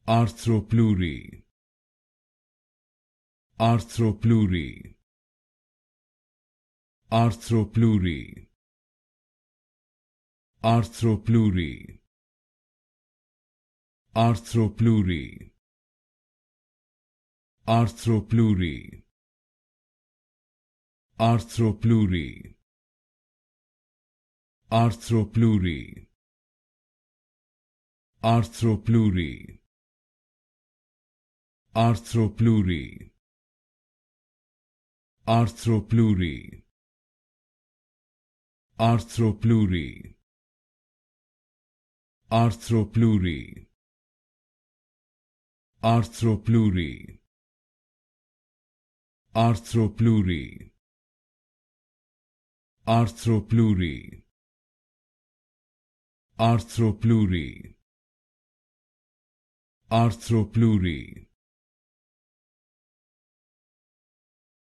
Arthropleurae. Arthropleurae. Arthropleurae. Arthropleurae. Arthropleurae. Arthropleurae. Arthropleurae. Arthropleurae. Arthropleurae. Arthropleurae. Arthropleurae. Arthropleurae. Arthropleurae. Arthropleurae. Arthropleurae. Arthropleurae. Arthropleurae. Arthropleurae.